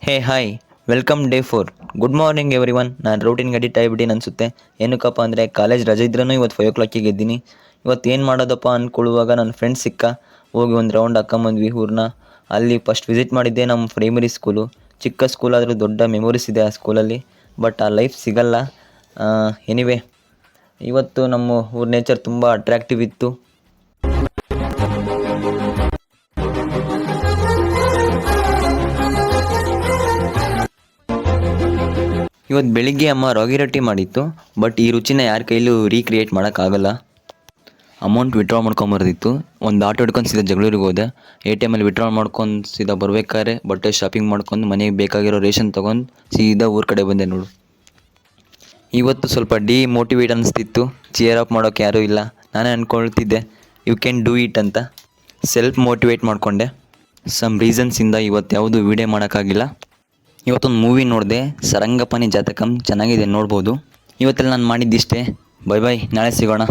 ಹೇ hi, welcome day 4. Good morning everyone. ನಾನು ರೂಟೀನ್ಗೆ ಅಡಿಟ್ ಆಗಿಬಿಟ್ಟಿನಿ ಅನಿಸುತ್ತೆ. ಏನಕ್ಕಪ್ಪ ಅಂದರೆ ಕಾಲೇಜ್ ರಜೆ ಇದ್ರೂ ಇವತ್ತು 5 o'clock ಎದ್ದೀನಿ. ಇವತ್ತು ಏನು ಮಾಡೋದಪ್ಪ ಅಂದ್ಕೊಳ್ಳುವಾಗ ನನ್ನ ಫ್ರೆಂಡ್ಸ್ ಸಿಕ್ಕ, ಹೋಗಿ ಒಂದು ರೌಂಡ್ ಹಾಕೊಂಬಂದ್ವಿ ಊರನ್ನ. ಅಲ್ಲಿ ಫಸ್ಟ್ ವಿಸಿಟ್ ಮಾಡಿದ್ದೆ ನಮ್ಮ ಪ್ರೈಮರಿ ಸ್ಕೂಲು. ಚಿಕ್ಕ ಸ್ಕೂಲ್ ಆದರೂ ದೊಡ್ಡ ಮೆಮೊರೀಸ್ ಇದೆ ಆ ಸ್ಕೂಲಲ್ಲಿ. ಬಟ್ ಆ ಲೈಫ್ ಸಿಗಲ್ಲ. ಎನಿವೆ, ಇವತ್ತು ನಮ್ಮ ಊರ ನೇಚರ್ ತುಂಬ ಅಟ್ರಾಕ್ಟಿವ್ ಇತ್ತು. ಇವತ್ತು ಬೆಳಿಗ್ಗೆ ಅಮ್ಮ ರಾಗಿ ರೊಟ್ಟಿ ಮಾಡಿತ್ತು. ಬಟ್ ಈ ರುಚಿನ ಯಾರ ಕೈಲೂ ರೀಕ್ರಿಯೇಟ್ ಮಾಡೋಕ್ಕಾಗಲ್ಲ. ಅಮೌಂಟ್ ವಿಡ್ರಾ ಮಾಡ್ಕೊಂಬರ್ದಿತ್ತು. ಒಂದು ಆಟೋ ಹಿಡ್ಕೊಂಡು ಸೀದಾ ಜಗಳೂರಿಗೆ ಹೋದೆ. ATM ವಿಡ್ರಾ ಮಾಡ್ಕೊಂಡು ಸೀದಾ ಬರ್ಬೇಕಾದ್ರೆ ಬಟ್ಟೆ ಶಾಪಿಂಗ್ ಮಾಡ್ಕೊಂಡು ಮನೆಗೆ ಬೇಕಾಗಿರೋ ರೇಷನ್ ತೊಗೊಂಡು ಸೀದಾ ಊರ ಕಡೆ ಬಂದೆ ನೋಡು. ಇವತ್ತು ಸ್ವಲ್ಪ ಡಿಮೋಟಿವೇಟ್ ಅನಿಸ್ತಿತ್ತು. ಚಿಯರ್ ಅಪ್ ಮಾಡೋಕ್ಕೆ ಯಾರೂ ಇಲ್ಲ. ನಾನೇ ಅಂದ್ಕೊಳ್ತಿದ್ದೆ ಯು ಕ್ಯಾನ್ ಡೂ ಇಟ್ ಅಂತ. ಸೆಲ್ಫ್ ಮೋಟಿವೇಟ್ ಮಾಡಿಕೊಂಡೆ. ಸಮ್ ರೀಸನ್ಸಿಂದ ಇವತ್ತು ಯಾವುದೂ ವೀಡಿಯೋ ಮಾಡೋಕ್ಕಾಗಿಲ್ಲ. ಇವತ್ತೊಂದು ಮೂವಿ ನೋಡಿದೆ, ಸರಂಗಪನಿ ಜಾತಕಂ. ಚೆನ್ನಾಗಿದೆ, ನೋಡ್ಬೋದು. ಇವತ್ತೆಲ್ಲ ನಾನು ಮಾಡಿದ್ದಿಷ್ಟೇ. ಬೈ ಬೈ, ನಾಳೆ ಸಿಗೋಣ.